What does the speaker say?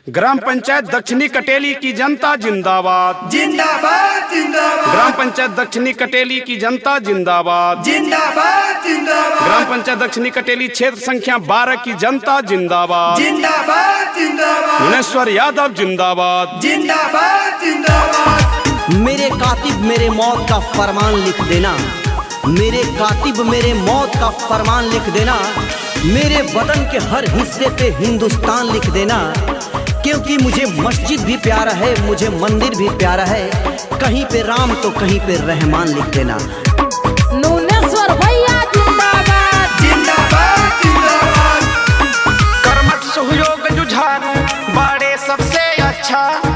Gram panchayat दक्षिणी कटेली की जनता जिंदाबाद जिंदाबाद जिंदाबाद। ग्राम पंचायत दक्षिणी कटेली की जनता जिंदाबाद जिंदाबाद जिंदाबाद। ग्राम पंचायत दक्षिणी कटेली क्षेत्र संख्या 12 की जनता जिंदाबाद जिंदाबाद जिंदाबाद। मुनेश्वर यादव जिंदाबाद जिंदाबाद जिंदाबाद। मेरे कातिब मेरे मौत का फरमान लिख देना, मेरे कातिब मेरे मौत का फरमान लिख देना, मेरे वतन के हर हिस्से पे हिंदुस्तान लिख देना। क्योंकि मुझे मस्जिद भी प्यारा है, मुझे मंदिर भी प्यारा है, कहीं पे राम तो कहीं पे रहमान लिख देना। मुनेश्वर भैया जिंदाबाद जिंदाबाद जिंदाबाद। कर्मठ सहयोग जुझारू बाड़े सबसे अच्छा।